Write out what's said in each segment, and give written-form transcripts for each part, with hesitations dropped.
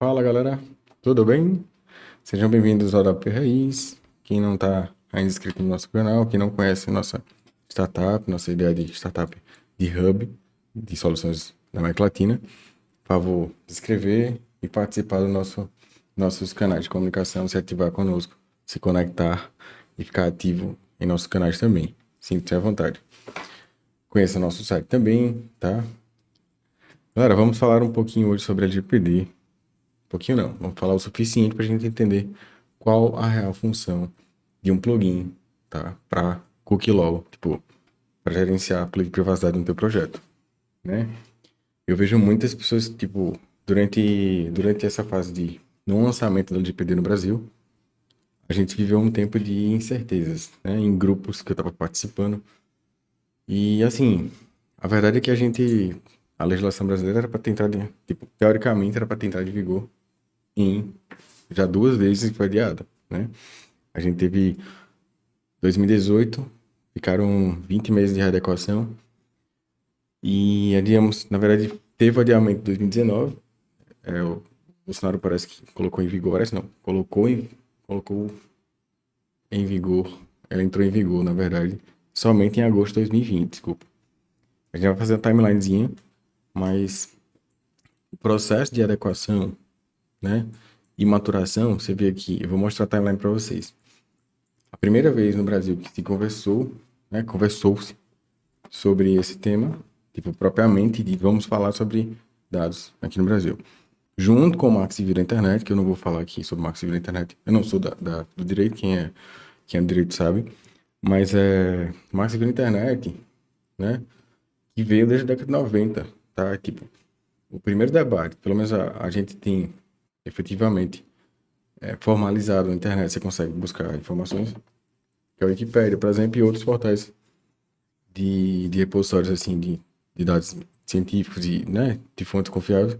Fala galera, tudo bem? Sejam bem-vindos ao WP Raiz. Quem não está ainda inscrito no nosso canal, quem não conhece nossa startup, nossa ideia de startup de hub de soluções da América Latina, por favor, se inscrever e participar do nossos canais de comunicação, se ativar conosco, se conectar e ficar ativo em nossos canais também. Sinta-se à vontade. Conheça nosso site também, tá? Galera, vamos falar um pouquinho hoje sobre LGPD. Pouquinho não, vamos falar o suficiente para a gente entender qual a real função de um plugin, tá? Para cookie logo, tipo, para gerenciar a política de privacidade no teu projeto, né? Eu vejo muitas pessoas, tipo, durante essa fase de no lançamento do LGPD no Brasil, a gente viveu um tempo de incertezas, né? Em grupos que eu estava participando. E, assim, a verdade é que a legislação brasileira era para ter entrado, tipo, teoricamente era para ter entrado em vigor em já duas vezes foi adiada, né? A gente teve 2018, ficaram 20 meses de readequação e adiamos, na verdade, teve o adiamento em 2019. O Bolsonaro parece que colocou em vigor, parece não, colocou em vigor, ela entrou em vigor, na verdade, somente em agosto de 2020, desculpa. A gente vai fazer a timelinezinha, mas o processo de adequação, né, e maturação, você vê aqui, eu vou mostrar a timeline para vocês. A primeira vez no Brasil que se conversou, né, conversou-se sobre esse tema, tipo, propriamente de vamos falar sobre dados aqui no Brasil. Junto com o Marco Civil da Internet, que eu não vou falar aqui sobre o Marco Civil da Internet, eu não sou do direito, quem é do direito sabe, mas o Marco Civil da Internet, né, que veio desde a década de 90, tá? Tipo, o primeiro debate, pelo menos a gente tem efetivamente formalizado na internet, você consegue buscar informações, que é a Wikipédia, por exemplo, e outros portais de repositórios assim de dados científicos e, né, de fontes confiáveis,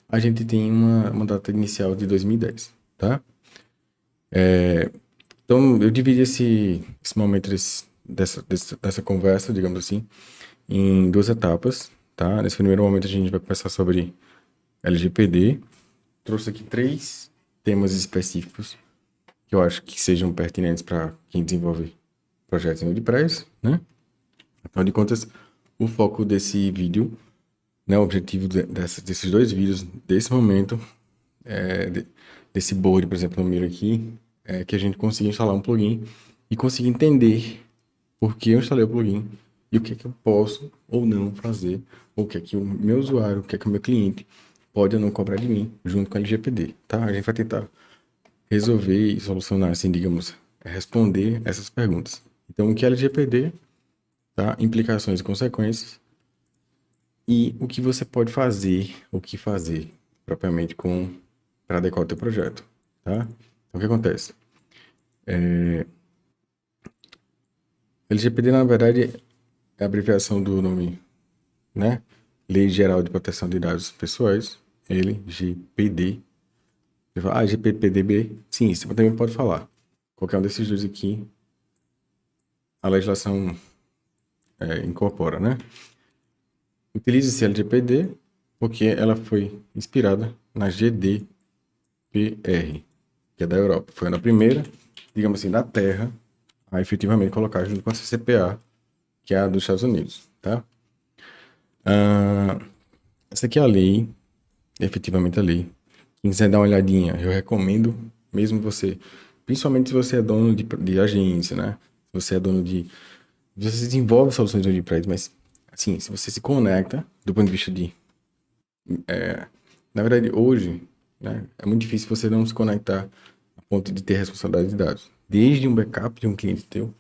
a gente tem uma data inicial de 2010, tá? Então, eu dividi esse momento dessa conversa, digamos assim, em duas etapas, tá? Nesse primeiro momento a gente vai conversar sobre LGPD. Trouxe aqui três temas específicos que eu acho que sejam pertinentes para quem desenvolve projetos em WordPress, né? Afinal de contas, o foco desse vídeo, né, o objetivo desses dois vídeos, desse momento, desse board, por exemplo, no Miro aqui, é que a gente consiga instalar um plugin e consiga entender por que eu instalei o plugin e o que é que eu posso ou não fazer, ou o que é que o meu usuário, o que é que o meu cliente pode ou não cobrar de mim, junto com a LGPD, tá? A gente vai tentar resolver e solucionar, assim, digamos, responder essas perguntas. Então, o que é LGPD, tá? Implicações e consequências, e o que você pode fazer, o que fazer propriamente para adequar o teu projeto, tá? Então, o que acontece? LGPD, na verdade, é a abreviação do nome, né? Lei Geral de Proteção de Dados Pessoais, LGPD. Você fala, GPPDB? Sim, você também pode falar. Qualquer um desses dois aqui, a legislação incorpora, né? Utilize-se LGPD porque ela foi inspirada na GDPR, que é da Europa. Foi a primeira, digamos assim, da Terra a efetivamente colocar junto com a CCPA, que é a dos Estados Unidos, tá? Essa aqui é a lei, efetivamente a lei. Quem quiser dar uma olhadinha, eu recomendo, mesmo você, principalmente se você é dono de agência, né? Se você é dono de. Você desenvolve soluções de WordPress, mas, assim, se você se conecta, do ponto de vista de. Na verdade, hoje, né, é muito difícil você não se conectar a ponto de ter responsabilidade de dados. Desde um backup de um cliente teu,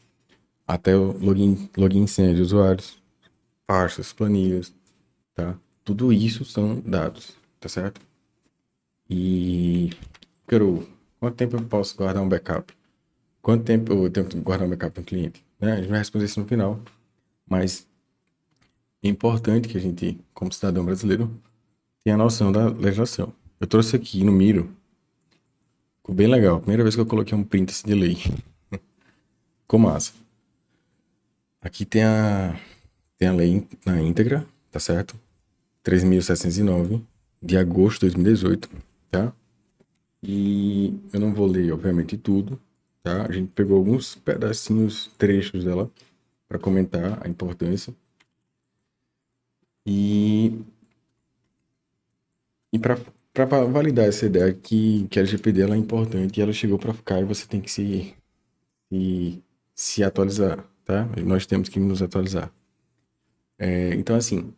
até o login e senha de usuários, pastas, planilhas, tá? Tudo isso são dados, tá certo? E, Quero, quanto tempo eu posso guardar um backup? Quanto tempo eu tenho que guardar um backup no cliente? Né? A gente vai responder isso no final, mas é importante que a gente, como cidadão brasileiro, tenha a noção da legislação. Eu trouxe aqui no Miro, ficou bem legal. Primeira vez que eu coloquei um print assim de lei. Ficou massa. Aqui tem a lei na íntegra, tá certo? 3.709, de agosto de 2018, tá? E eu não vou ler, obviamente, tudo, tá? A gente pegou alguns pedacinhos, trechos dela para comentar a importância. E, e para validar essa ideia que a LGPD ela é importante e ela chegou para ficar e você tem que se, se atualizar, tá? Nós temos que nos atualizar. Então, assim,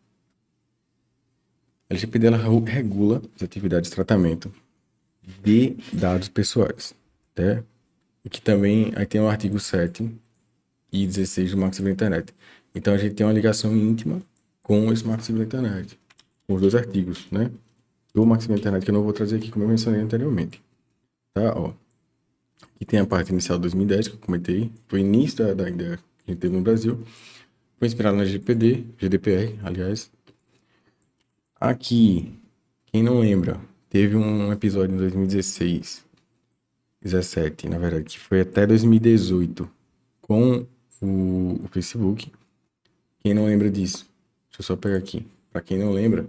a LGPD ela regula as atividades de tratamento de dados pessoais, tá? E que também, aí tem o artigo 7 e 16 do Marco Civil da Internet. Então, a gente tem uma ligação íntima com esse Marco Civil da Internet, com os dois artigos, né? Do Marco Civil da Internet, que eu não vou trazer aqui, como eu mencionei anteriormente, tá? Ó, aqui tem a parte inicial de 2010, que eu comentei, foi o início da ideia que a gente teve no Brasil, foi inspirado na GDPR, aliás. Aqui, quem não lembra, teve um episódio em 2016, 17, na verdade, que foi até 2018, com o Facebook. Quem não lembra disso? Deixa eu só pegar aqui. Para quem não lembra, o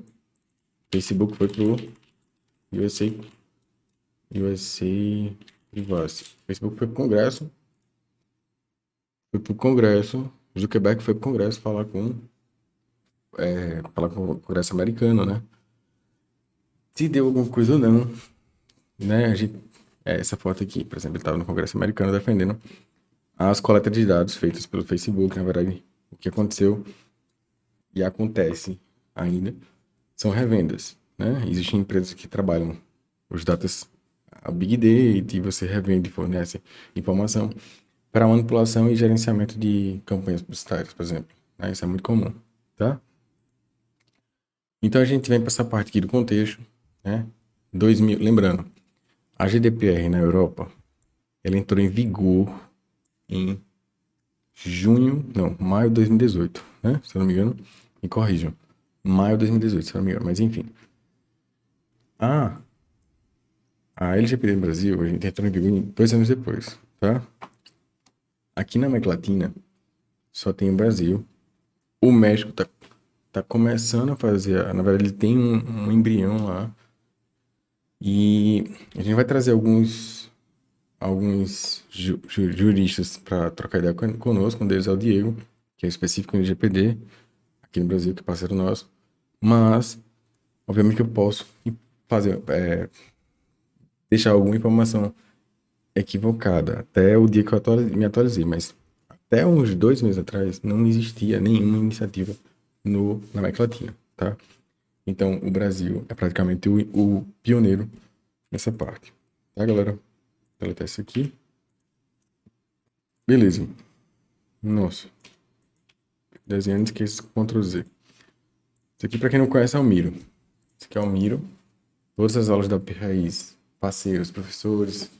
Facebook foi pro USA Privacy. O Facebook foi pro Congresso, Zuckerberg foi pro Congresso falar com o Congresso americano, né? Se deu alguma coisa ou não, né? Essa foto aqui, por exemplo, ele estava no Congresso americano defendendo as coletas de dados feitas pelo Facebook. Na verdade, o que aconteceu e acontece ainda são revendas, né? Existem empresas que trabalham os datas a Big Data e você revende e fornece informação para manipulação e gerenciamento de campanhas publicitárias, por exemplo, né? Isso é muito comum, tá? Então a gente vem para essa parte aqui do contexto, né? 2000, lembrando, a GDPR na Europa, ela entrou em vigor em maio de 2018, né? Se eu não me engano, me corrijam. Maio de 2018, se eu não me engano, mas enfim. A, a LGPD no Brasil, a gente entrou em vigor 2 anos depois, tá? Aqui na América Latina, só tem o Brasil. O México tá começando a fazer, na verdade, ele tem um embrião lá. E a gente vai trazer alguns juristas para trocar ideia conosco. Um deles é o Diego, que é específico no LGPD, aqui no Brasil, que é parceiro nosso. Mas, obviamente, que eu posso fazer, deixar alguma informação equivocada até o dia que eu me atualizei, mas até uns 2 meses atrás não existia nenhuma iniciativa na América Latina, tá? Então, o Brasil é praticamente o pioneiro nessa parte, tá, galera? Vou deletar isso aqui. Beleza. Nossa. Desenhando, esqueça Ctrl Z. Isso aqui, para quem não conhece, é o Miro. Isso aqui é o Miro. Todas as aulas da Raiz, parceiros, professores,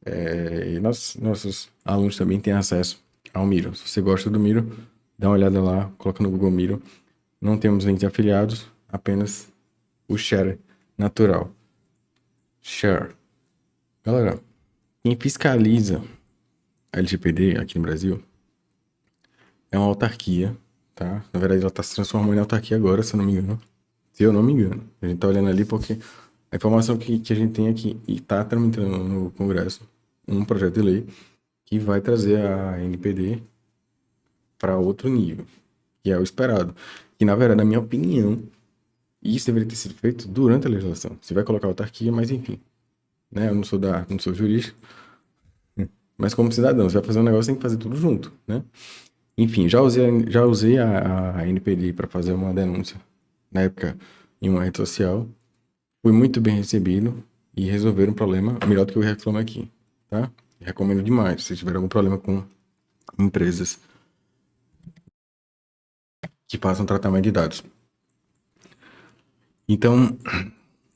e nossos alunos também têm acesso ao Miro. Se você gosta do Miro, dá uma olhada lá, coloca no Google Miro. Não temos links de afiliados, apenas o share natural. Share. Galera, quem fiscaliza a LGPD aqui no Brasil é uma autarquia, tá? Na verdade, ela está se transformando em autarquia agora, se eu não me engano. Se eu não me engano. A gente tá olhando ali porque a informação que a gente tem aqui e tá tramitando no Congresso um projeto de lei que vai trazer a NPD para outro nível, que é o esperado. Que, na verdade, na minha opinião, isso deveria ter sido feito durante a legislação. Você vai colocar autarquia, mas enfim. Né? Eu não sou jurista, mas como cidadão, você vai fazer um negócio, tem que fazer tudo junto, né? Enfim, já usei a NPD para fazer uma denúncia, na época, em uma rede social. Fui muito bem recebido e resolveram um problema melhor do que eu reclamo aqui, tá? Recomendo demais, se tiver algum problema com empresas que façam tratamento de dados. Então,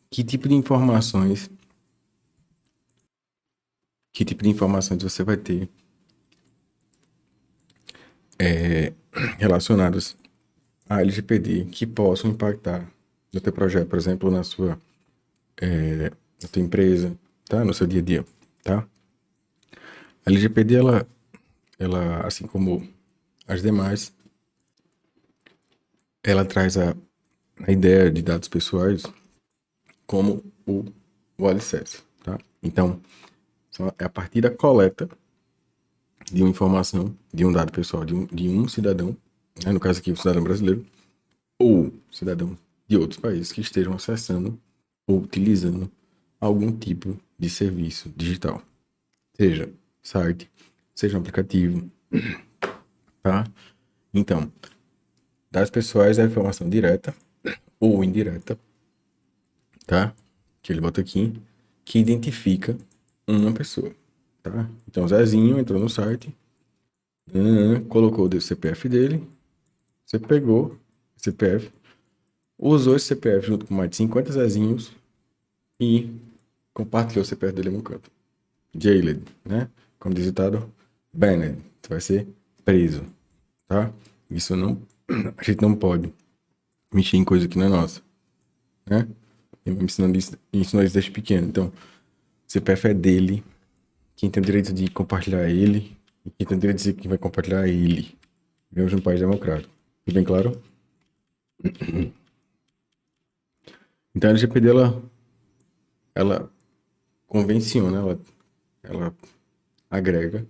que tipo de informações, você vai ter relacionadas à LGPD que possam impactar no teu projeto, por exemplo, na tua empresa, tá? No seu dia a dia, tá? A LGPD, ela, assim como as demais, ela traz a ideia de dados pessoais como o alicerce, tá? Então, é a partir da coleta de uma informação, de um dado pessoal de um cidadão, né, no caso aqui, o cidadão brasileiro, ou cidadão de outros países que estejam acessando ou utilizando algum tipo de serviço digital, seja site, seja um aplicativo, tá? Então, dados pessoais é a informação direta ou indireta, tá? Que ele bota aqui, que identifica uma pessoa, tá? Então, o Zezinho entrou no site, colocou o CPF dele, você pegou o CPF, usou esse CPF junto com mais de 50 Zezinhos e compartilhou o CPF dele no canto. Jailed, né? Como diz o ditado, banned, você vai ser preso, tá? Isso não, a gente não pode mexer em coisa que não é nossa, né? Ele me ensinou isso desde pequeno. Então, o CPF é dele, quem tem o direito de compartilhar é ele, e quem tem o direito de dizer que vai compartilhar é ele. Vivemos num país democrático. Tudo bem claro? Então, a LGPD, ela convenciona, ela agrega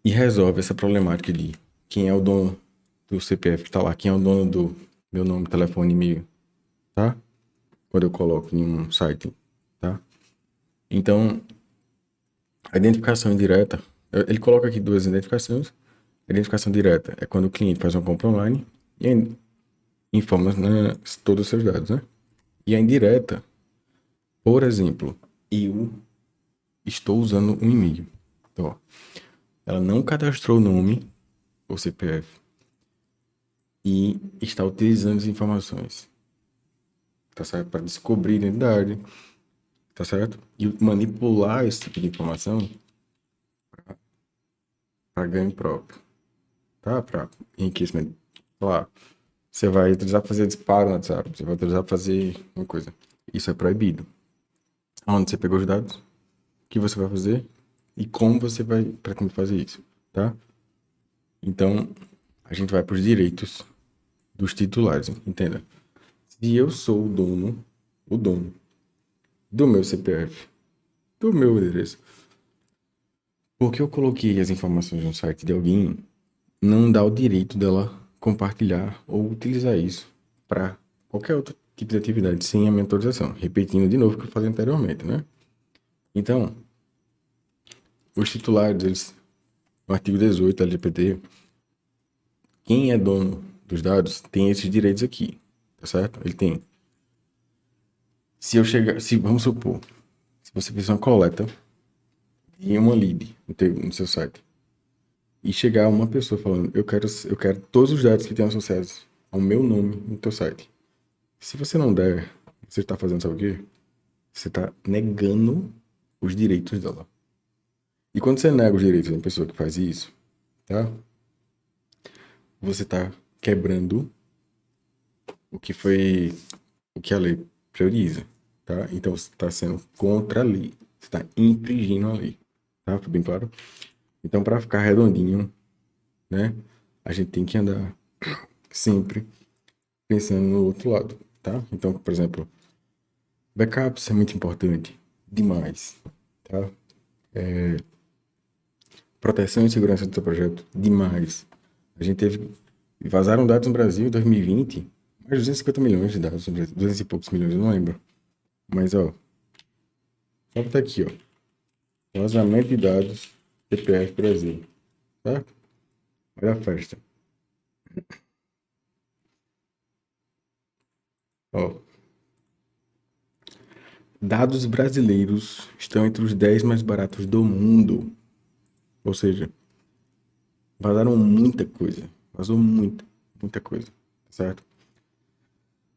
e resolve essa problemática de quem é o dono do CPF que tá lá, quem é o dono do meu nome, telefone, e-mail, tá? Quando eu coloco em um site, tá? Então, a identificação indireta, ele coloca aqui duas identificações. A identificação direta é quando o cliente faz uma compra online e informa, né, todos os seus dados, né? E a indireta, por exemplo, eu estou usando um e-mail. Então, ó, ela não cadastrou o nome ou CPF e está utilizando as informações, tá certo? Para descobrir a identidade, tá certo? E manipular esse tipo de informação para ganho próprio, tá? Para enriquecimento. Claro, você vai utilizar para fazer disparo no WhatsApp, você vai utilizar para fazer uma coisa. Isso é proibido. Onde você pegou os dados, o que você vai fazer e como você vai pretender fazer isso, tá? Então, a gente vai para os direitos dos titulares, entenda? Se eu sou o dono do meu CPF, do meu endereço, porque eu coloquei as informações no site de alguém, não dá o direito dela compartilhar ou utilizar isso para qualquer outro tipo de atividade sem a minha autorização. Repetindo de novo o que eu falei anteriormente, né? Então, os titulares, no artigo 18 da LGPD, quem é dono dos dados tem esses direitos aqui, tá certo? Ele tem. Se eu chegar, se vamos supor, se você fizer uma coleta de uma lead no seu site e chegar uma pessoa falando, eu quero todos os dados que tenham associados ao meu nome no teu site. Se você não der, você está fazendo sabe o quê? Você está negando os direitos dela. E quando você nega os direitos de uma pessoa que faz isso, tá? Você está quebrando o que a lei prioriza, tá? Então você está sendo contra a lei, você está infringindo a lei, tá? Foi bem claro? Então, para ficar redondinho, né? A gente tem que andar sempre pensando no outro lado, tá? Então, por exemplo, backups é muito importante, demais, tá? Proteção e segurança do seu projeto, demais. A gente teve, vazaram dados no Brasil em 2020, mais de 250 milhões de dados no Brasil, 200 e poucos milhões, eu não lembro. Mas, ó, só botar aqui, ó, vazamento de dados, CPF Brasil, tá? Olha a festa. Ó, dados brasileiros estão entre os 10 mais baratos do mundo. Ou seja, vazaram muita coisa. Vazou muita coisa, certo?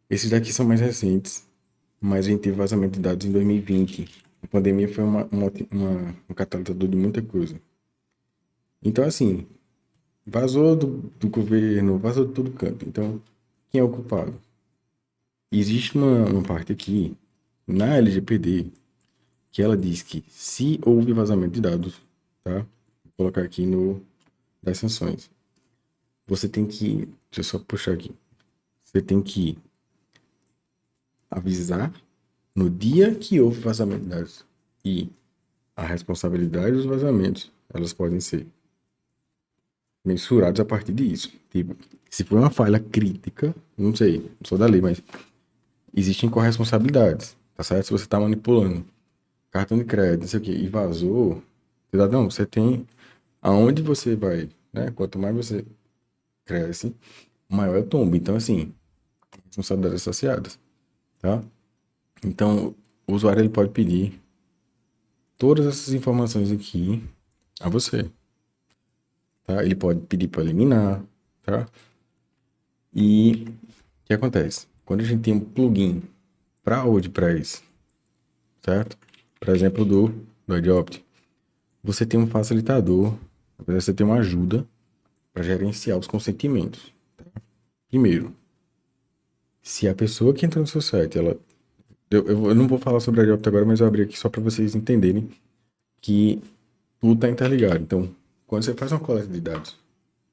Esses daqui são mais recentes, mas a gente teve vazamento de dados em 2020. A pandemia foi um catalisador de muita coisa. Então, assim, vazou do governo, vazou de todo canto. Então, quem é o culpado? Existe uma parte aqui na LGPD que ela diz que se houve vazamento de dados, tá? Vou colocar aqui no das sanções. Você tem que, deixa eu só puxar aqui. Você tem que avisar no dia que houve vazamento de dados E a responsabilidade dos vazamentos, elas podem ser mensuradas a partir disso. Tipo, se for uma falha crítica, não sei, não sou da lei, mas existem corresponsabilidades, tá certo? Se você está manipulando cartão de crédito, não sei o quê, e vazou, cidadão, você tem aonde você vai, né? Quanto mais você cresce, maior é o tombo. Então, assim, responsabilidades associadas, tá? Então, o usuário ele pode pedir todas essas informações aqui a você, tá? Ele pode pedir para eliminar, tá? E o que acontece? Quando a gente tem um plugin para WordPress, certo? Por exemplo, do Adopt, você tem um facilitador, você tem uma ajuda para gerenciar os consentimentos. Primeiro, se a pessoa que entra no seu site, eu não vou falar sobre a Adopt agora, mas eu abri aqui só para vocês entenderem que tudo está interligado. Então, quando você faz uma coleta de dados,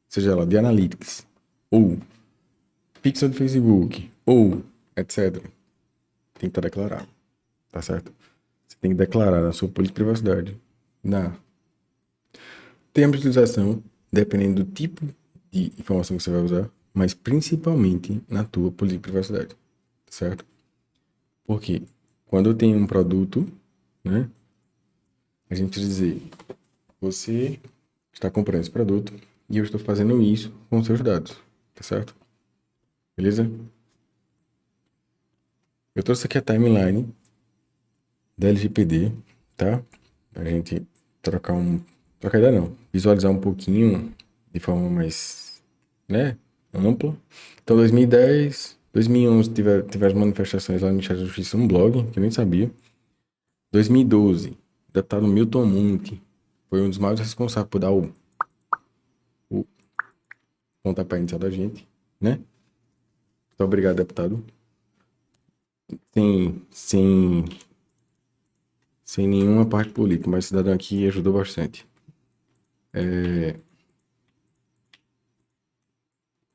seja ela de Analytics, ou pixel do Facebook, ou etc., tem que estar declarado, tá certo? Você tem que declarar na sua política de privacidade, na termos de utilização, dependendo do tipo de informação que você vai usar, mas principalmente na tua política de privacidade, tá certo? Porque quando eu tenho um produto, né, a gente dizer, você está comprando esse produto e eu estou fazendo isso com os seus dados, tá certo? Beleza? Eu trouxe aqui a timeline da LGPD, tá? Pra gente trocar ideia não, visualizar um pouquinho de forma mais, né, ampla. Então, 2010, 2011 teve as manifestações lá no Ministério da Justiça, um blog, que eu nem sabia. 2012, o deputado Milton Munti foi um dos maiores responsáveis por dar o pontapé inicial da gente, né? Muito obrigado, deputado. Sem, sem nenhuma parte política, mas o cidadão aqui ajudou bastante.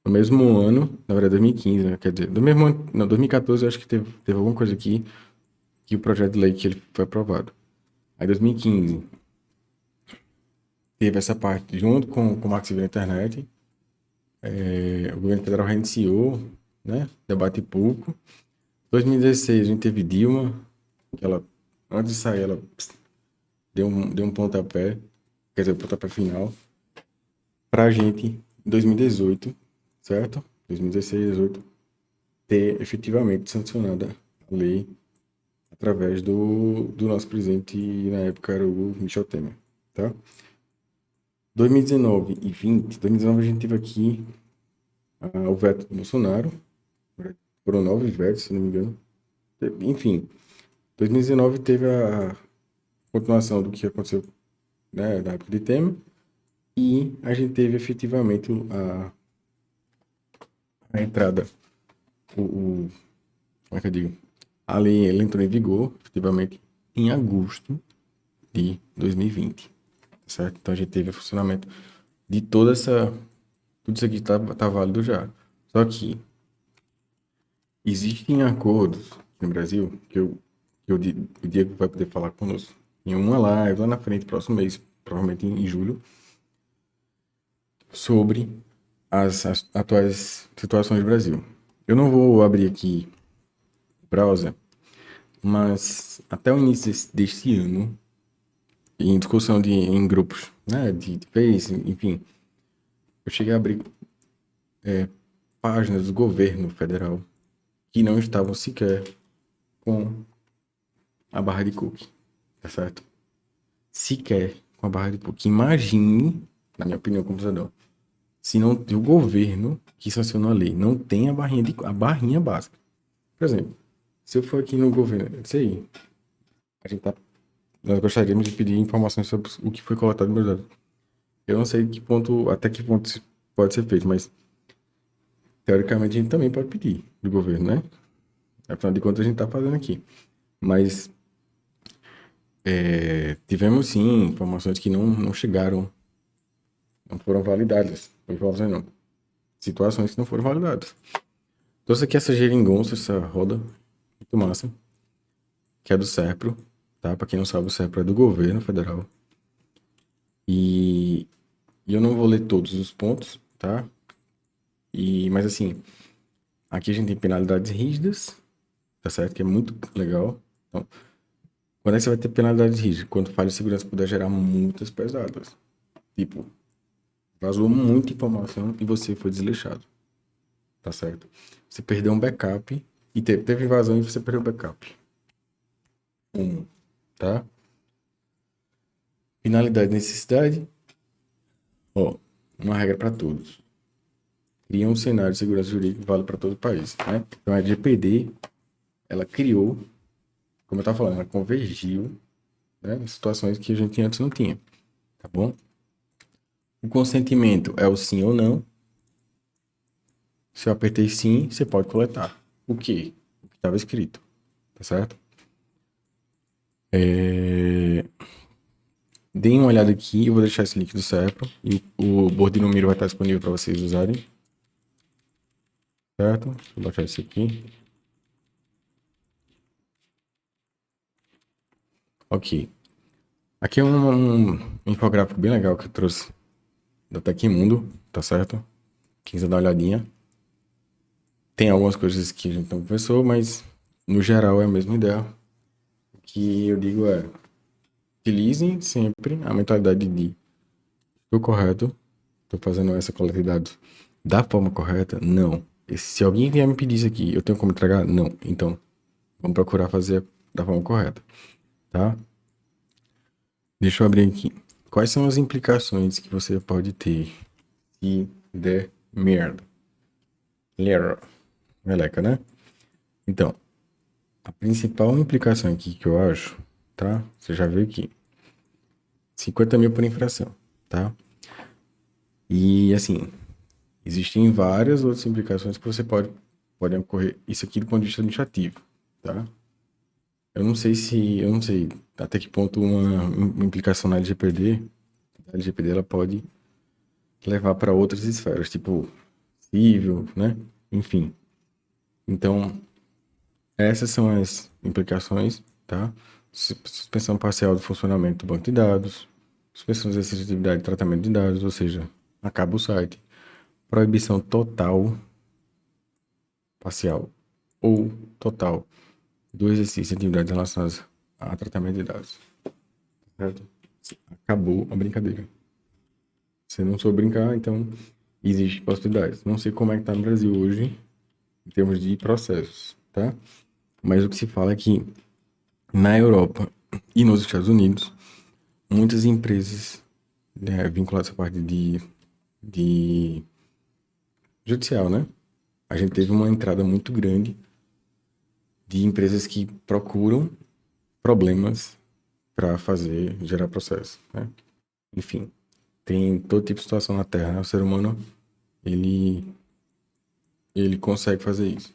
No mesmo ano, na verdade 2015, né? Quer dizer, do mesmo ano, não, 2014 eu acho que teve alguma coisa aqui que o projeto de lei que ele foi aprovado. Aí 2015 teve essa parte junto com o Marco Civil da Internet. O governo federal reiniciou, né? Debate público. 2016 a gente teve Dilma, que ela, antes de sair, ela deu um pontapé, quer dizer, pontapé final, pra gente, em 2018, certo? 2016, 2018, ter efetivamente sancionada a lei através do nosso presidente, na época era o Michel Temer, tá? 2019 e 20, 2019 a gente teve aqui o veto do Bolsonaro, foram 9 vetos, se não me engano. Enfim, 2019 teve a continuação do que aconteceu, né, na época de Temer, e a gente teve efetivamente a entrada, como é que eu digo? A lei ela entrou em vigor, efetivamente, em agosto de 2020, certo? Então a gente teve o funcionamento de tudo isso aqui tá válido já. Só que existem acordos no Brasil o Diego vai poder falar conosco em uma live lá na frente, próximo mês, provavelmente em julho, sobre as atuais situações do Brasil. Eu não vou abrir aqui o browser, mas até o início deste ano, em discussão em grupos, né, de Face, enfim, eu cheguei a abrir páginas do governo federal que não estavam sequer com a barra de cookie, tá certo? Sequer com a barra de cookie. Imagine, na minha opinião, como cidadão, se não o governo que sancionou a lei não tem a barrinha básica. Por exemplo, se eu for aqui no governo, sei, a gente tá, nós gostaríamos de pedir informações sobre o que foi coletado no meus dados. Eu não sei até que ponto isso pode ser feito, mas teoricamente a gente também pode pedir do governo, né? Afinal de contas a gente tá fazendo aqui. Mas tivemos sim informações que não chegaram, não foram validadas. Não informações não. Situações que não foram validadas. Trouxe aqui essa geringonça, essa roda muito massa, que é do Serpro, tá? Para quem não sabe, o SERPRO é do governo federal. E eu não vou ler todos os pontos, tá? Mas assim, aqui a gente tem penalidades rígidas, tá certo? Que é muito legal. Então, quando é que você vai ter penalidades rígidas? Quando falha de segurança puder gerar multas pesadas. Tipo, vazou muita informação e você foi desleixado, tá certo? Você perdeu um backup e teve invasão e você perdeu o backup. Tá? Finalidade e necessidade. Ó, uma regra para todos. Cria um cenário de segurança jurídica que vale para todo o país, né? Então a LGPD, ela criou, como eu estava falando, ela convergiu, né, em situações que a gente antes não tinha, tá bom? O consentimento é o sim ou não. Se eu apertei sim, você pode coletar. O quê? O que estava escrito, tá certo? Deem uma olhada aqui, eu vou deixar esse link do SERPRO e o board número vai estar disponível para vocês usarem, certo? Vou baixar isso aqui. Ok. Aqui é um infográfico bem legal que eu trouxe da Tecmundo, tá certo? Quem quiser dar uma olhadinha. Tem algumas coisas que a gente não conversou, mas no geral é a mesma ideia. O que eu digo é, utilizem sempre a mentalidade de estou correto, estou fazendo essa coleta de dados da forma correta? Não. Se alguém vier me pedir isso aqui, eu tenho como entregar? Não. Então, vamos procurar fazer da forma correta, tá? Deixa eu abrir aqui. Quais são as implicações que você pode ter se der merda? Lerra. Meleca, né? Então, a principal implicação aqui que eu acho, tá? Você já viu aqui. 50 mil por infração, tá? E, assim, existem várias outras implicações que você podem ocorrer. Isso aqui do ponto de vista administrativo, tá? Eu não sei até que ponto uma implicação na LGPD, a LGPD ela pode levar para outras esferas, tipo civil, né? Enfim. Então, essas são as implicações, tá? Suspensão parcial do funcionamento do banco de dados, suspensão de excessividade de tratamento de dados, ou seja, acaba o site. Proibição total, parcial ou total do exercício de atividades relacionadas a tratamento de dados. Certo? Acabou a brincadeira. Você não soube brincar, então existe possibilidades. Não sei como é que tá no Brasil hoje, em termos de processos, tá? Mas o que se fala é que na Europa e nos Estados Unidos, muitas empresas, né, vinculadas à parte de judicial, né? A gente teve uma entrada muito grande de empresas que procuram problemas para gerar processo, né? Enfim, tem todo tipo de situação na Terra, né? O ser humano, ele, ele consegue fazer isso.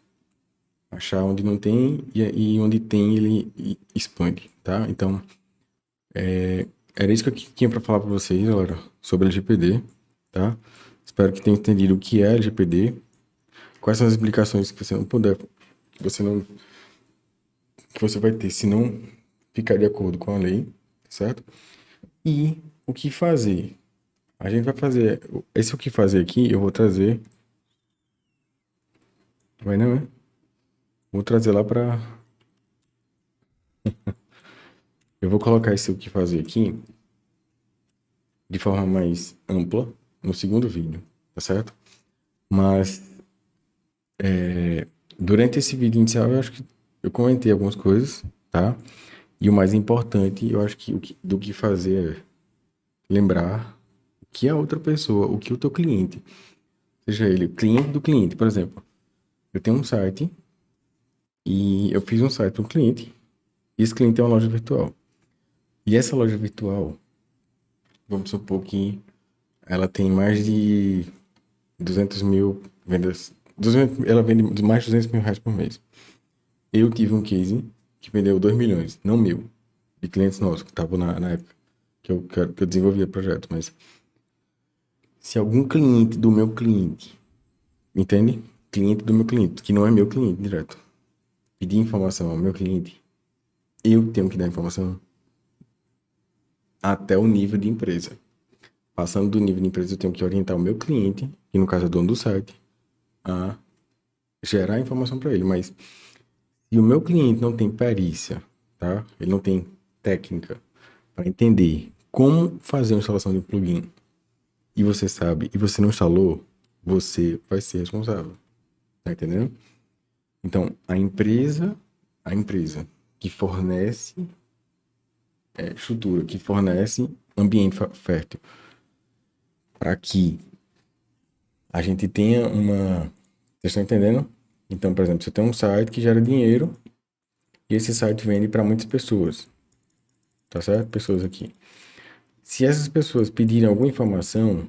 Achar onde não tem e onde tem ele expande, tá? Então, era isso que eu tinha para falar para vocês, galera, sobre LGPD, tá? Espero que tenham entendido o que é LGPD, quais são as implicações que você não puder, que você não, que você vai ter se não ficar de acordo com a lei, certo? E o que fazer. A gente vai fazer, esse o que fazer aqui, eu vou trazer, vai não, é? Vou trazer lá para, eu vou colocar esse o que fazer aqui de forma mais ampla no segundo vídeo, tá certo? Mas durante esse vídeo inicial, eu acho que eu comentei algumas coisas, tá? E o mais importante, eu acho que, do que fazer é lembrar que a outra pessoa, o que o teu cliente, seja ele o cliente do cliente, por exemplo, eu tenho um site e eu fiz um site para um cliente e esse cliente é uma loja virtual. E essa loja virtual, vamos supor que ela tem mais de 200 mil vendas, 200, ela vende mais de 200 mil reais por mês. Eu tive um case que vendeu 2 milhões, não mil, de clientes nossos que estavam na época que eu desenvolvia o projeto. Mas se algum cliente do meu cliente, entende? Cliente do meu cliente, que não é meu cliente direto, pedir informação ao meu cliente, eu tenho que dar informação até o nível de empresa. Passando do nível de empresa, eu tenho que orientar o meu cliente, que no caso é o dono do site, a gerar informação para ele. Mas se o meu cliente não tem perícia, tá? Ele não tem técnica para entender como fazer a instalação de um plugin, e você sabe, e você não instalou, você vai ser responsável. Tá entendendo? Então, a empresa que fornece estrutura, que fornece ambiente fértil para que a gente tenha uma. Vocês estão entendendo? Então, por exemplo, você tem um site que gera dinheiro e esse site vende para muitas pessoas, tá certo? Pessoas aqui. Se essas pessoas pedirem alguma informação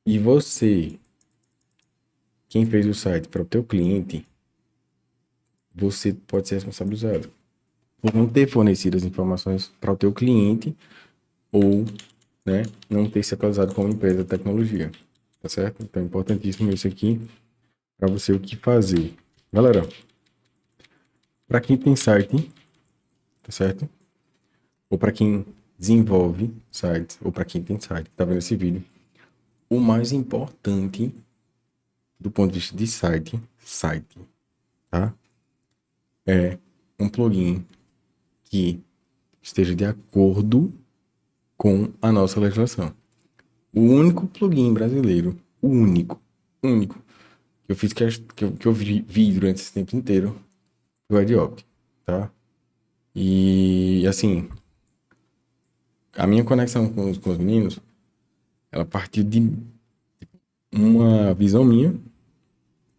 e você, quem fez o site para o teu cliente, você pode ser responsabilizado por não ter fornecido as informações para o teu cliente ou, né, não ter se atualizado como empresa de tecnologia, tá certo? Então é importantíssimo isso aqui para você o que fazer. Galera, para quem tem site, tá certo? Ou para quem desenvolve sites, ou para quem tem site, tá vendo esse vídeo? O mais importante do ponto de vista de site, tá? É um plugin que esteja de acordo com a nossa legislação. O único plugin brasileiro, o único que eu fiz que eu vi durante esse tempo inteiro foi o AdOpt, tá? E assim, a minha conexão com os meninos, ela partiu de uma visão minha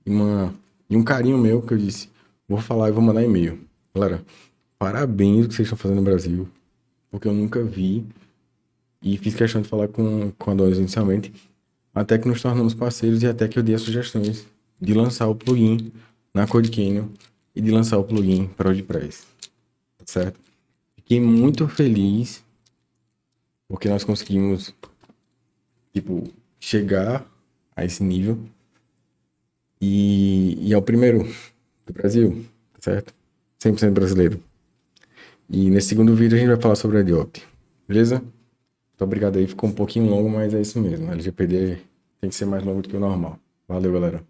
e um carinho meu que eu disse, vou falar e vou mandar e-mail. Galera, parabéns o que vocês estão fazendo no Brasil, porque eu nunca vi e fiz questão de falar com a Doris inicialmente, até que nos tornamos parceiros e até que eu dei as sugestões de lançar o plugin na CodeCamel e de lançar o plugin para o WordPress, tá certo? Fiquei muito feliz porque nós conseguimos, tipo, chegar a esse nível e é o primeiro do Brasil, tá certo? 100% brasileiro. E nesse segundo vídeo a gente vai falar sobre a Diop, beleza? Muito obrigado aí, ficou um pouquinho longo, mas é isso mesmo. A LGPD tem que ser mais longo do que o normal. Valeu, galera.